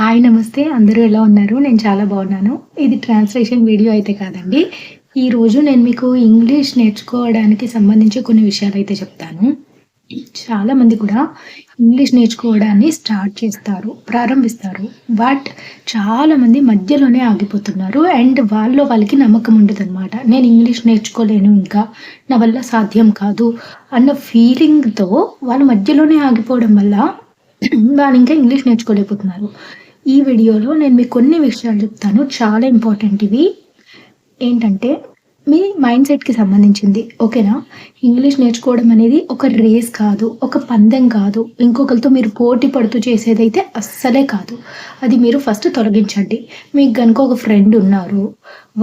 Hi! నమస్తే. అందరూ ఎలా ఉన్నారు? నేను చాలా బాగున్నాను. ఇది ట్రాన్స్‌లేషన్ వీడియో అయితే కాదండి. ఈరోజు నేను మీకు ఇంగ్లీష్ నేర్చుకోవడానికి సంబంధించి కొన్ని విషయాలైతే చెప్తాను. చాలామంది కూడా ఇంగ్లీష్ నేర్చుకోవడాన్ని స్టార్ట్ చేస్తారు, ప్రారంభిస్తారు. బట్ చాలామంది మధ్యలోనే ఆగిపోతున్నారు. అండ్ వాళ్ళకి నమ్మకం ఉండదనమాట. నేను ఇంగ్లీష్ నేర్చుకోలేను ఇంకా, నా వల్ల సాధ్యం కాదు అన్న ఫీలింగ్‌తో వాళ్ళు మధ్యలోనే ఆగిపోవడం వల్ల వాళ్ళింకా ఇంగ్లీష్ నేర్చుకోలేకపోతున్నారు. ఈ వీడియోలో నేను మీకు కొన్ని విషయాలు చెప్తాను. చాలా ఇంపార్టెంట్ ఇవి. ఏంటంటే, మీ మైండ్ సెట్‌కి సంబంధించింది. ఓకేనా? ఇంగ్లీష్ నేర్చుకోవడం అనేది ఒక రేస్ కాదు, ఒక పందెం కాదు, ఇంకొకరితో మీరు పోటీ పడుతూ చేసేదైతే అస్సలే కాదు. అది మీరు ఫస్ట్ తొలగించండి. మీకు గనుక ఒక ఫ్రెండ్ ఉన్నారు.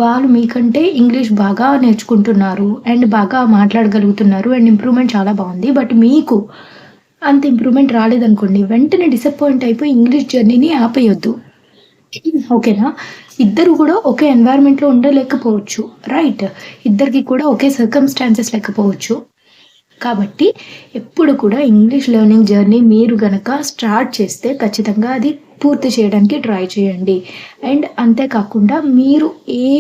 వాళ్ళు మీకంటే ఇంగ్లీష్ బాగా నేర్చుకుంటున్నారు అండ్ బాగా మాట్లాడగలుగుతున్నారు అండ్ ఇంప్రూవ్‌మెంట్ చాలా బావుంది. బట్ మీకు అంత ఇంప్రూవ్‌మెంట్ రాలేదనుకోండి, వెంటనే డిసప్పాయింట్ అయిపోయి ఇంగ్లీష్ జర్నీని ఆపేయొద్దు. ఓకేనా? ఇద్దరు కూడా ఒకే ఎన్వైర్న్‌మెంట్‌లో ఉండలేకపోవచ్చు. రైట్? ఇద్దరికీ కూడా ఒకే సర్కమ్‌స్టాన్సెస్ లేకపోవచ్చు. కాబట్టి ఎప్పుడు కూడా ఇంగ్లీష్ లెర్నింగ్ జర్నీ మీరు గనక స్టార్ట్ చేస్తే ఖచ్చితంగా అది పూర్తి చేయడానికి ట్రై చేయండి. అండ్ అంతే కాకుండా మీరు ఏ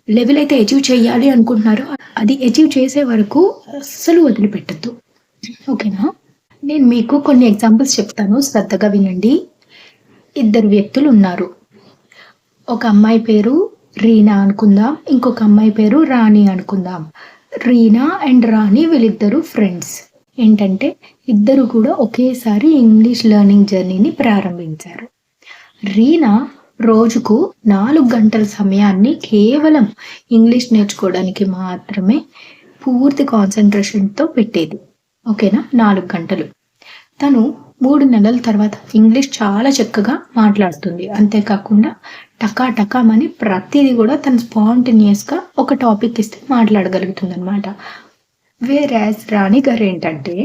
లెవెల్ అయితే అచీవ్ చేయాలి అనుకుంటున్నారో అది అచీవ్ చేసే వరకు అస్సలు వదిలిపెట్టొద్దు. ఓకేనా? నేను మీకు కొన్ని ఎగ్జాంపుల్స్ చెప్తాను. శ్రద్ధగా వినండి. ఇద్దరు వ్యక్తులున్నారు. ఒక అమ్మాయి పేరు రీనా అనుకుందాం. ఇంకొక అమ్మాయి పేరు రాణి అనుకుందాం. రీనా అండ్ రాణి వీళ్ళిద్దరూ ఫ్రెండ్స్. ఏంటంటే ఇద్దరు కూడా ఒకేసారి ఇంగ్లీష్ లెర్నింగ్ జర్నీని ప్రారంభించారు. రీనా రోజుకు 4 గంటల సమయాన్ని కేవలం ఇంగ్లీష్ నేర్చుకోవడానికి మాత్రమే పూర్తి కాన్సంట్రేషన్‌తో పెట్టేది. ఓకేనా? 4 గంటలు. తను 3 నెలల తర్వాత ఇంగ్లీష్ చాలా చక్కగా మాట్లాడుతుంది. అంతేకాకుండా టకామని ప్రతీది కూడా తను స్పాంటేనియస్‌గా ఒక టాపిక్ ఇస్తే మాట్లాడగలుగుతుందనమాట. వేరాజ్ రాణి గారేంటంటే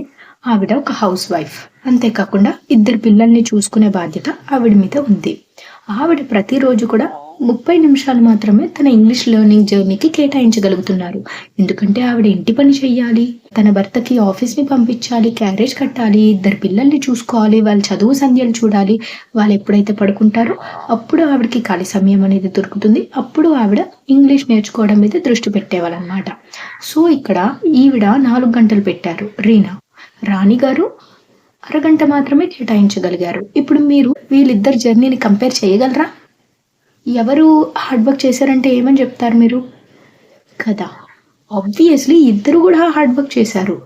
ఆవిడ ఒక హౌస్ వైఫ్. అంతేకాకుండా 2 పిల్లల్ని చూసుకునే బాధ్యత ఆవిడ మీద ఉంది. ఆవిడ ప్రతిరోజు కూడా 30 నిమిషాలు మాత్రమే తన ఇంగ్లీష్ లెర్నింగ్ జర్నీకి కేటాయించగలుగుతున్నారు. ఎందుకంటే ఆవిడ ఇంటి పని చెయ్యాలి, తన భర్తకి ఆఫీస్‌ని పంపించాలి, క్యారేజ్ కట్టాలి, 2 పిల్లల్ని చూసుకోవాలి, వాళ్ళ చదువు సంధ్యలు చూడాలి. వాళ్ళు ఎప్పుడైతే పడుకుంటారో అప్పుడు ఆవిడకి ఖాళీ సమయం అనేది దొరుకుతుంది. అప్పుడు ఆవిడ ఇంగ్లీష్ నేర్చుకోవడం మీద దృష్టి పెట్టేవాళ్ళనమాట. సో ఇక్కడ ఈవిడ 4 గంటలు పెట్టారు రీనా. రాణి గారు అరగంట మాత్రమే కేటాయించగలిగారు. ఇప్పుడు మీరు వీళ్ళిద్దరి జర్నీని కంపేర్ చేయగలరా? ఎవరు హార్డ్ వర్క్ చేశారంటే ఏమని చెప్తారు మీరు? కదా! ఆబ్వియస్‌లీ ఇద్దరు కూడా హార్డ్ వర్క్ చేశారు.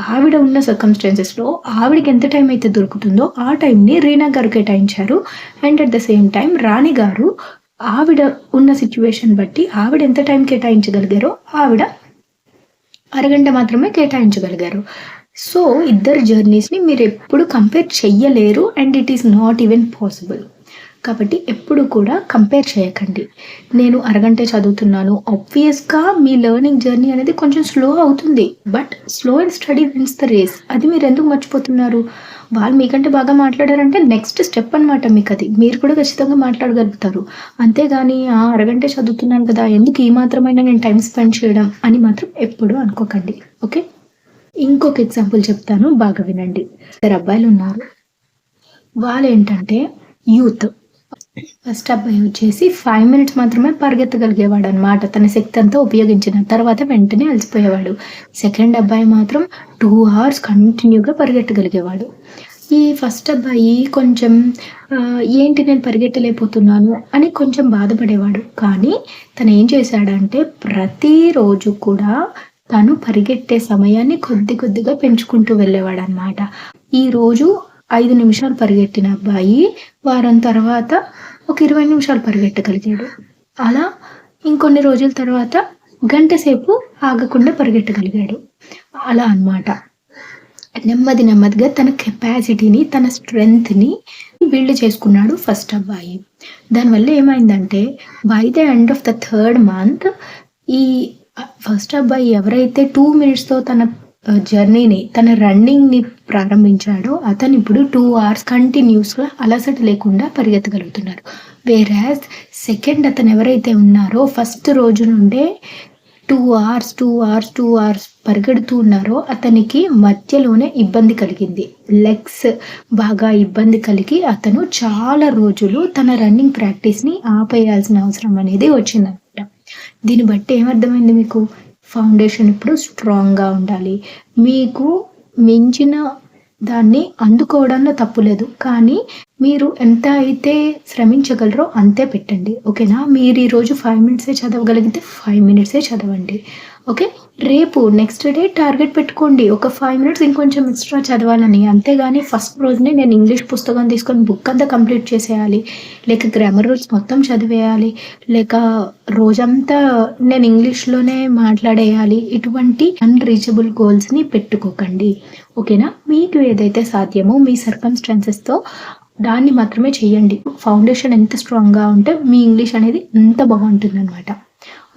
ఆవిడ ఉన్న సర్కమ్‌స్టాన్సెస్‌లో ఆవిడకి ఎంత టైం అయితే దొరుకుతుందో ఆ టైంని రీనా గారు కేటాయించారు. And at the same time Rani garu ఆవిడ ఉన్న సిట్యుయేషన్ బట్టి ఆవిడ ఎంత టైం కేటాయించగలిగారో ఆవిడ అరగంట మాత్రమే కేటాయించగలిగారు. సో ఇద్దరి జర్నీస్‌ని మీరెప్పుడు కంపేర్ చెయ్యలేరు and it is not even possible. కాబట్టి ఎప్పుడు కూడా కంపేర్ చేయకండి. నేను అరగంటే చదువుతున్నాను. ఆబ్వియస్‌గా మీ లెర్నింగ్ జర్నీ అనేది కొంచెం స్లో అవుతుంది. But slow and steady wins the race. అది మీరెందుకు మర్చిపోతున్నారు? వాళ్ళు మీకంటే బాగా మాట్లాడారంటే నెక్స్ట్ స్టెప్ అనమాట మీకది. మీరు కూడా ఖచ్చితంగా మాట్లాడగలుగుతారు. అంతేగాని అరగంటే చదువుతున్నాను కదా! ఎందుకు ఈ మాత్రమైనా నేను టైమ్ స్పెండ్ చేయడం అని మాత్రం ఎప్పుడూ అనుకోకండి. ఓకే? ఇంకొక ఎగ్జాంపుల్ చెప్తాను, బాగా వినండి. ఇద్దరు అబ్బాయిలున్నారు. వాళ్ళేంటంటే యూత్. ఫస్ట్ అబ్బాయి వచ్చేసి 5 మినిట్స్ మాత్రమే పరిగెత్తగలిగేవాడనమాట. తన శక్తి అంతా ఉపయోగించిన తర్వాత వెంటనే అలసిపోయేవాడు. సెకండ్ అబ్బాయి మాత్రం 2 అవర్స్ కంటిన్యూగా పరిగెట్టగలిగేవాడు. ఈ ఫస్ట్ అబ్బాయి కొంచెం ఏంటి నేను పరిగెట్టలేకపోతున్నాను అని కొంచెం బాధపడేవాడు. కానీ తనేం చేశాడంటే ప్రతిరోజు కూడా తను పరిగెట్టే సమయాన్ని కొద్దిగా పెంచుకుంటూ వెళ్ళేవాడనమాట. ఈరోజు 5 నిమిషాలు పరిగెట్టిన అబ్బాయి వారం తర్వాత ఒక 20 నిమిషాలు పరిగెట్టగలిగాడు. అలా ఇంకొన్ని రోజుల తర్వాత గంట సేపు ఆగకుండా పరిగెట్టగలిగాడు. అలా అన్నమాట. నెమ్మదిగా తన కెపాసిటీని, తన స్ట్రెంగ్త్‌ని బిల్డ్ చేసుకున్నాడు ఫస్ట్ అబ్బాయి. దానివల్ల ఏమైందంటే by the end of the 3rd month ఈ ఫస్ట్ అబ్బాయి ఎవరైతే 2 మినిట్స్‌తో తన జర్నీని, తన రన్నింగ్‌ని ప్రారంభించాడో అతను ఇప్పుడు 2 అవర్స్ కంటిన్యూస్‌గా అలసట లేకుండా పరిగెత్తగలుగుతున్నారు. వేరాజ్ సెకండ్ అతను ఎవరైతే ఉన్నారో ఫస్ట్ రోజు నుండే 2 అవర్స్ పరిగెడుతూ ఉన్నారో అతనికి మధ్యలోనే ఇబ్బంది కలిగింది. లెగ్స్ బాగా ఇబ్బంది కలిగి అతను చాలా రోజులు తన రన్నింగ్ ప్రాక్టీస్‌ని ఆపేయాల్సిన అవసరం అనేది వచ్చిందనమాట. దీన్ని బట్టి ఏమర్థమైంది మీకు? ఫౌండేషన్ ఇప్పుడు స్ట్రాంగ్‌గా ఉండాలి. మీకు మించిన దాన్ని అందుకోవడంలో తప్పు లేదు. కానీ మీరు ఎంత అయితే శ్రమించగలరో అంతే పెట్టండి. ఓకేనా? మీరు ఈరోజు 5 మినిట్సే చదవగలిగితే 5 మినిట్సే చదవండి. ఓకే. రేపు నెక్స్ట్ డే టార్గెట్ పెట్టుకోండి. ఒక 5 మినిట్స్ ఇంకొంచెం ఎక్స్‌ట్రా చదవాలని. అంతేగాని ఫస్ట్ రోజునే నేను ఇంగ్లీష్ పుస్తకం తీసుకొని బుక్ అంతా కంప్లీట్ చేసేయాలి. లేక గ్రామర్ రూల్స్ మొత్తం చదివేయాలి. లేక రోజంతా నేను ఇంగ్లీష్‌లోనే మాట్లాడేయాలి. ఇటువంటి అన్‌రీచబుల్ గోల్స్‌ని పెట్టుకోకండి. ఓకేనా? మీకు ఏదైతే సాధ్యమో మీ సర్కమ్‌స్టాన్సెస్‌తో దాన్ని మాత్రమే చేయండి. ఫౌండేషన్ ఎంత స్ట్రాంగ్‌గా ఉంటే మీ ఇంగ్లీష్ అనేది అంత బాగుంటుందనమాట.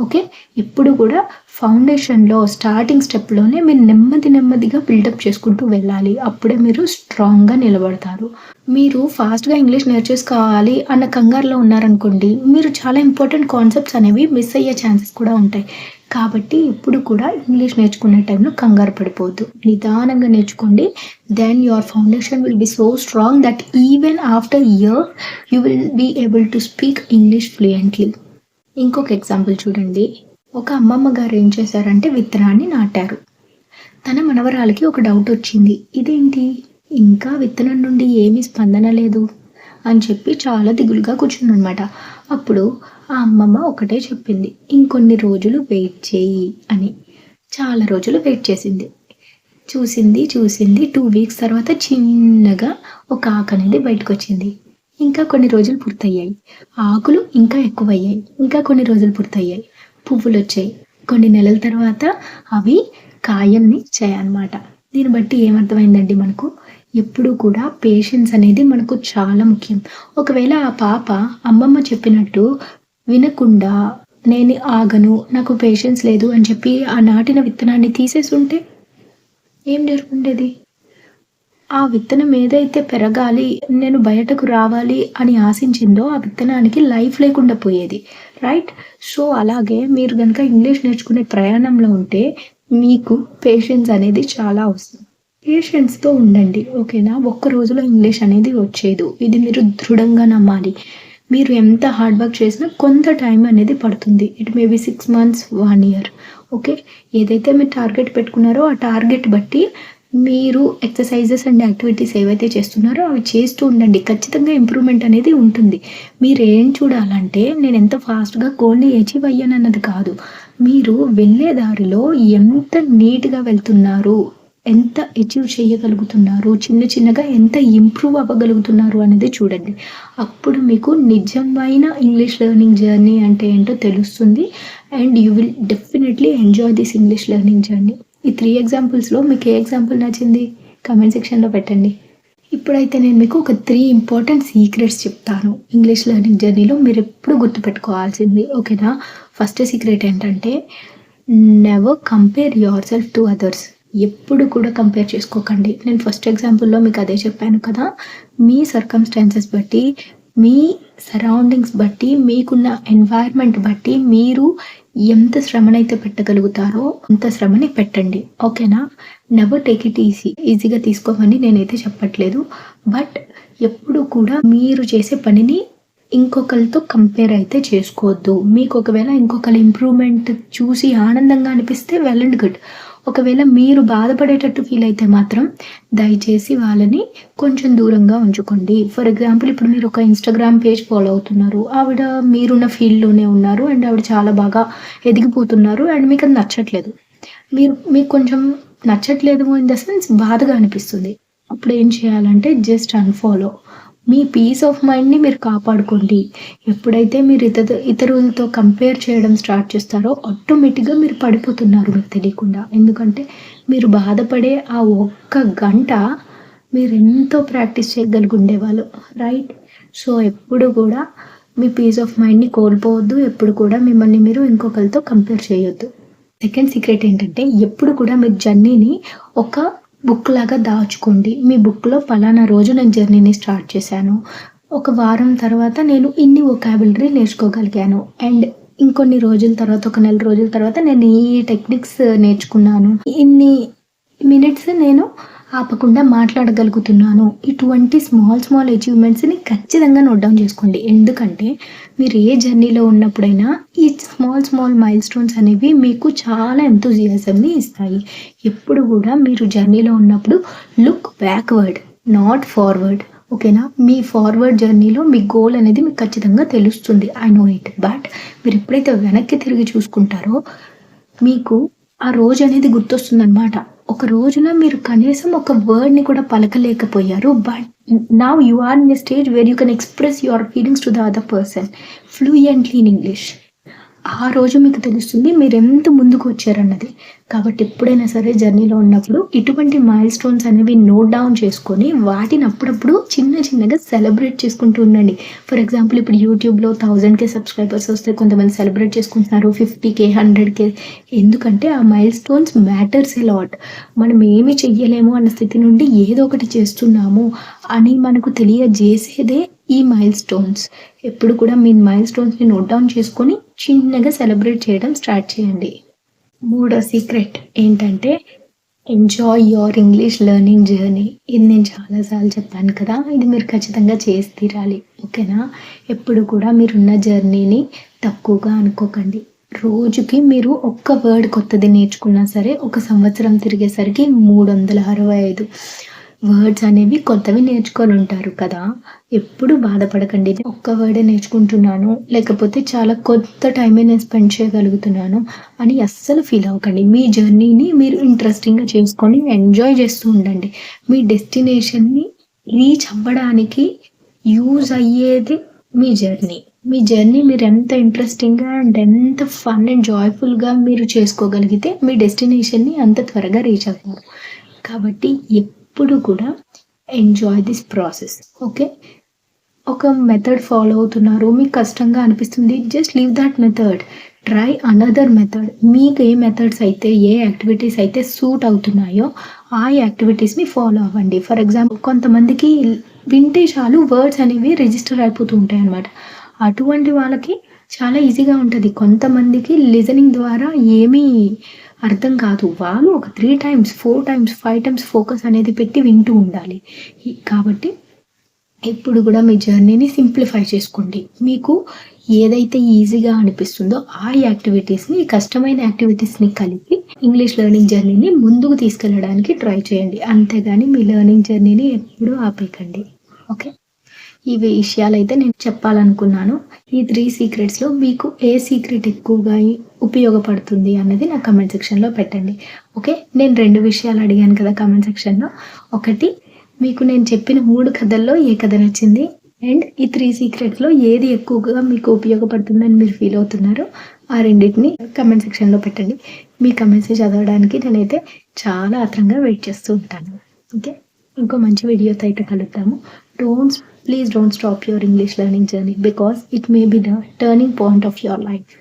ఓకే. ఎప్పుడు కూడా ఫౌండేషన్‌లో స్టార్టింగ్ స్టెప్‌లోనే మీరు నెమ్మదిగా బిల్డప్ చేసుకుంటూ వెళ్ళాలి. అప్పుడే మీరు స్ట్రాంగ్‌గా నిలబడతారు. మీరు ఫాస్ట్‌గా ఇంగ్లీష్ నేర్చేసుకోవాలి అన్న కంగారులో ఉన్నారనుకోండి, మీరు చాలా ఇంపార్టెంట్ కాన్సెప్ట్స్ అనేవి మిస్ అయ్యే ఛాన్సెస్ కూడా ఉంటాయి. కాబట్టి ఎప్పుడు కూడా ఇంగ్లీష్ నేర్చుకునే టైంలో కంగారు పడిపోవద్దు. నిదానంగా నేర్చుకోండి. Then your foundation will be so strong that even after year you will be able to speak English fluently. ఇంకొక ఎగ్జాంపుల్ చూడండి. ఒక అమ్మమ్మ గారు ఏం చేశారంటే విత్తనాన్ని నాటారు. తన మనవరాలికి ఒక డౌట్ వచ్చింది. ఇదేంటి ఇంకా విత్తనం నుండి ఏమీ స్పందన లేదు అని చెప్పి చాలా దిగులుగా కూర్చుందనమాట. అప్పుడు ఆ అమ్మమ్మ ఒకటే చెప్పింది, ఇంకొన్ని రోజులు వెయిట్ చేయి అని. చాలా రోజులు వెయిట్ చేసింది. చూసింది 2 వీక్స్ తర్వాత చిన్నగా ఒక ఆకు అనేది బయటకొచ్చింది. ఇంకా కొన్ని రోజులు పూర్తయ్యాయి. ఆకులు ఇంకా ఎక్కువయ్యాయి. ఇంకా కొన్ని రోజులు పూర్తయ్యాయి. పువ్వులొచ్చాయి. కొన్ని నెలల తర్వాత అవి కాయల్ని ఇచ్చాయన్నమాట. దీన్ని బట్టి ఏమర్థమైందండి మనకు? ఎప్పుడూ కూడా పేషెన్స్ అనేది మనకు చాలా ముఖ్యం. ఒకవేళ ఆ పాప అమ్మమ్మ చెప్పినట్టు వినకుండా నేను ఆగను, నాకు పేషెన్స్ లేదు అని చెప్పి ఆ నాటిన విత్తనాన్ని తీసేసుంటే ఏం జరుగుండేది? ఆ విత్తనం ఏదైతే పెరగాలి, నేను బయటకు రావాలి అని ఆశించిందో ఆ విత్తనానికి లైఫ్ లేకుండా పోయేది. రైట్? సో, అలాగే మీరు గనక ఇంగ్లీష్ నేర్చుకునే ప్రయాణంలో ఉంటే మీకు పేషెన్స్ అనేది చాలా అవసరం. పేషెన్స్‌తో ఉండండి. ఓకేనా? ఒక్క రోజులో ఇంగ్లీష్ అనేది వచ్చేదు. ఇది మీరు దృఢంగా నమ్మాలి. మీరు ఎంత హార్డ్ వర్క్ చేసినా కొంత టైం అనేది పడుతుంది. It may be 6 months, 1 year. Okay. ఏదైతే మీరు టార్గెట్ పెట్టుకున్నారో ఆ టార్గెట్ బట్టి మీరు ఎక్సర్‌సైజెస్ అండ్ యాక్టివిటీస్ ఏవైతే చేస్తున్నారో అవి చేస్తూ ఉండండి. ఖచ్చితంగా ఇంప్రూవ్‌మెంట్ అనేది ఉంటుంది. మీరేం చూడాలంటే నేను ఎంత ఫాస్ట్‌గా గోల్‌ని అచీవ్ అయ్యానన్నది కాదు. మీరు వెళ్ళే దారిలో ఎంత నీట్‌గా వెళ్తున్నారు, ఎంత అచీవ్ చేయగలుగుతున్నారు, చిన్నగా ఎంత ఇంప్రూవ్ అవ్వగలుగుతున్నారు అనేది చూడండి. అప్పుడు మీకు నిజమైన ఇంగ్లీష్ లెర్నింగ్ జర్నీ అంటే ఏంటో తెలుస్తుంది. And you will definitely enjoy this English learning journey. ఈ 3 ఎగ్జాంపుల్స్‌లో మీకు ఏ ఎగ్జాంపుల్ నచ్చింది? కామెంట్ సెక్షన్‌లో పెట్టండి. ఇప్పుడైతే నేను మీకు ఒక 3 ఇంపార్టెంట్ సీక్రెట్స్ చెప్తాను. ఇంగ్లీష్ లెర్నింగ్ జర్నీలో మీరెప్పుడు గుర్తుపెట్టుకోవాల్సింది. ఓకేనా? ఫస్ట్ సీక్రెట్ ఏంటంటే never compare your self to others. ఎప్పుడు కూడా కంపేర్ చేసుకోకండి. నేను ఫస్ట్ ఎగ్జాంపుల్‌లో మీకు అదే చెప్పాను కదా! మీ సర్కమ్‌స్టాన్సెస్ బట్టి, మీ సరౌండింగ్స్ బట్టి, మీకున్న ఎన్వైర్న్‌మెంట్ బట్టి మీరు ఎంత శ్రమనైతే పెట్టగలుగుతారో అంత శ్రమని పెట్టండి. ఓకేనా? Never take it easy. ఈజీగా తీసుకోమని నేనైతే చెప్పట్లేదు. బట్ ఎప్పుడు కూడా మీరు చేసే పనిని ఇంకొకళ్ళతో కంపేర్ అయితే చేసుకోవద్దు. మీకు ఒకవేళ ఇంకొకళ్ళ ఇంప్రూవ్‌మెంట్ చూసి ఆనందంగా అనిపిస్తే వెల్ అండ్ గుడ్. ఒకవేళ మీరు బాధపడేటట్టు ఫీల్ అయితే మాత్రం దయచేసి వాళ్ళని కొంచెం దూరంగా ఉంచుకోండి. ఫర్ ఎగ్జాంపుల్ ఇప్పుడు మీరు ఒక ఇన్‌స్టాగ్రామ్ పేజ్ ఫాలో అవుతున్నారు. ఆవిడ మీరున్న ఫీల్డ్‌లోనే ఉన్నారు అండ్ ఆవిడ చాలా బాగా ఎదిగిపోతున్నారు అండ్ మీకది నచ్చట్లేదు. మీకు కొంచెం నచ్చట్లేదు ఇన్ ద సెన్స్ బాధగా అనిపిస్తుంది. అప్పుడు ఏం చేయాలంటే జస్ట్ అన్‌ఫాలో. మీ పీస్ ఆఫ్ మైండ్‌ని మీరు కాపాడుకోండి. ఎప్పుడైతే మీరు ఇతరులతో కంపేర్ చేయడం స్టార్ట్ చేస్తారో ఆటోమేటిక్‌గా మీరు పడిపోతున్నారు మీకు తెలియకుండా. ఎందుకంటే మీరు బాధపడే ఆ ఒక్క గంట మీరెంతో ప్రాక్టీస్ చేయగలిగుండేవాళ్ళు. రైట్? సో, ఎప్పుడు కూడా మీ పీస్ ఆఫ్ మైండ్‌ని కోల్పోవద్దు. ఎప్పుడు కూడా మిమ్మల్ని మీరు ఇంకొకళ్ళతో కంపేర్ చేయొద్దు. సెకండ్ సీక్రెట్ ఏంటంటే ఎప్పుడు కూడా మీ జర్నీని ఒక బుక్ లాగా దాచుకోండి. మీ బుక్‌లో పలానా రోజు నేను జర్నీని స్టార్ట్ చేశాను. ఒక వారం తర్వాత నేను ఇన్ని వొకాబులరీ నేర్చుకోగలిగాను. అండ్ ఇంకొన్ని రోజుల తర్వాత, ఒక నెల రోజుల తర్వాత నేను ఈ టెక్నిక్స్ నేర్చుకున్నాను. ఇన్ని మినిట్స్ నేను ఆపకుండా మాట్లాడగలుగుతున్నాను. ఇటువంటి స్మాల్ అచీవ్‌మెంట్స్‌ని ఖచ్చితంగా నోట్ డౌన్ చేసుకోండి. ఎందుకంటే మీరు ఏ జర్నీలో ఉన్నప్పుడైనా ఈ స్మాల్ మైల్‌స్టోన్స్ అనేవి మీకు చాలా ఎంతూజియాజంని ఇస్తాయి. ఎప్పుడు గూడా మీరు జర్నీలో ఉన్నప్పుడు లుక్ బ్యాక్‌వర్డ్, నాట్ ఫార్వర్డ్. ఓకేనా? మీ ఫార్వర్డ్ జర్నీలో మీ గోల్ అనేది మీకు ఖచ్చితంగా తెలుస్తుంది. I know it. బట్ మీరు ఎప్పుడైతే వెనక్కి తిరిగి చూసుకుంటారో మీకు ఆ రోజనేది గుర్తొస్తుందనమాట. ఒక రోజున మీరు కనీసం ఒక వర్డ్‌ని కూడా పలకలేకపోయారు. But now you are in a stage where you can express your feelings to the other person fluently in English. ఆ రోజు మీకు తెలుస్తుంది మీరెంత ముందుకు వచ్చారన్నది. కాబట్టి ఎప్పుడైనా సరే జర్నీలో ఉన్నప్పుడు ఇటువంటి మైల్‌స్టోన్స్ అనేవి నోట్ డౌన్ చేసుకొని వాటిని అప్పుడప్పుడు చిన్నగా సెలబ్రేట్ చేసుకుంటూ ఉండండి. ఫర్ ఎగ్జాంపుల్ ఇప్పుడు యూట్యూబ్‌లో 1000,000 సబ్స్క్రైబర్స్ వస్తే కొంతమంది సెలబ్రేట్ చేసుకుంటున్నారు. 50,000, 100,000 ఎందుకంటే ఆ మైల్‌స్టోన్స్ మ్యాటర్స్ ఎ లాట్. మనం ఏమి చెయ్యలేము అన్న స్థితి నుండి ఏదో ఒకటి చేస్తున్నాము అని మనకు తెలియజేసేదే ఈ మైల్‌స్టోన్స్. ఎప్పుడు కూడా మీ మైల్‌స్టోన్స్‌ని నోట్ డౌన్ చేసుకొని చిన్నగా సెలబ్రేట్ చేయడం స్టార్ట్ చేయండి. మూడో సీక్రెట్ ఏంటంటే enjoy your English learning journey. ఇది నేను చాలా సార్లు చెప్పాను కదా! ఇది మీరు ఖచ్చితంగా చేసి తీరాలి. ఓకేనా? ఎప్పుడు కూడా మీరున్న జర్నీని తక్కువగా అనుకోకండి. రోజుకి మీరు ఒక్క వర్డ్ కొత్తది నేర్చుకున్నా సరే ఒక సంవత్సరం తిరిగేసరికి 365 వర్డ్స్ అనేవి కొత్తవి నేర్చుకొనుంటారు కదా! ఎప్పుడు బాధపడకండి. ఒక్క వర్డే నేర్చుకుంటున్నాను, లేకపోతే చాలా కొత్త టైమే నేను స్పెండ్ చేయగలుగుతున్నాను అని అస్సలు ఫీల్ అవ్వకండి. మీ జర్నీని మీరు ఇంట్రెస్టింగ్‌గా చేసుకొని ఎంజాయ్ చేస్తూ ఉండండి. మీ డెస్టినేషన్‌ని రీచ్ అవ్వడానికి యూజ్ అయ్యేది మీ జర్నీ. మీ జర్నీ మీరెంత ఇంట్రెస్టింగ్‌గా అండ్ ఎంత ఫన్ అండ్ జాయ్‌ఫుల్‌గా మీరు చేసుకోగలిగితే మీ డెస్టినేషన్‌ని అంత త్వరగా రీచ్ అవుతారు. కాబట్టి ఎప్పుడు కూడా ఎంజాయ్ దిస్ ప్రాసెస్. ఓకే? ఒక మెథడ్ ఫాలో అవుతున్నారు. మీకు కష్టంగా అనిపిస్తుంది. Just leave that method. Try another method. మీకు ఏ మెథడ్స్ అయితే, ఏ యాక్టివిటీస్ అయితే సూట్ అవుతున్నాయో ఆ యాక్టివిటీస్‌ని ఫాలో అవ్వండి. ఫర్ ఎగ్జాంపుల్ కొంతమందికి వింటే చాలు వర్డ్స్ అనేవి రిజిస్టర్ అయిపోతూ ఉంటాయన్నమాట. అటువంటి వాళ్ళకి చాలా ఈజీగా ఉంటది. కొంతమందికి లిజనింగ్ ద్వారా ఏమీ అర్థం కాదు. వాళ్ళు ఒక 3 టైమ్స్, 4 టైమ్స్, 5 టైమ్స్ ఫోకస్ అనేది పెట్టి వింటూ ఉండాలి. కాబట్టి ఎప్పుడు కూడా మీ జర్నీని సింప్లిఫై చేసుకోండి. మీకు ఏదైతే ఈజీగా అనిపిస్తుందో ఆ యాక్టివిటీస్‌ని, కష్టమైన యాక్టివిటీస్‌ని కలిపి ఇంగ్లీష్ లెర్నింగ్ జర్నీని ముందుకు తీసుకెళ్ళడానికి ట్రై చేయండి. అంతేగాని మీ లెర్నింగ్ జర్నీని ఎప్పుడూ ఆపేయకండి. ఓకే? ఈ విషయాలైతే నేను చెప్పాలనుకున్నాను. ఈ 3 సీక్రెట్స్‌లో మీకు ఏ సీక్రెట్ ఎక్కువగా ఉపయోగపడుతుంది అన్నది నా కామెంట్ సెక్షన్‌లో పెట్టండి. ఓకే? నేను 2 విషయాలు అడిగాను కదా కామెంట్ సెక్షన్‌లో. ఒకటి మీకు నేను చెప్పిన 3 కథల్లో ఏ కథ నచ్చింది? అండ్ ఈ 3 సీక్రెట్స్‌లో ఏది ఎక్కువగా మీకు ఉపయోగపడుతుందని మీరు ఫీల్ అవుతున్నారో ఆ రెండిటిని కామెంట్ సెక్షన్‌లో పెట్టండి. మీ కామెంట్స్ చదవడానికి నేనైతే చాలా ఆత్రంగా వెయిట్ చేస్తూ ఉంటాను. ఓకే? ఇంకో మంచి వీడియోతో అయితే కలుద్దాము. Please don't stop your English learning journey because it may be the turning point of your life.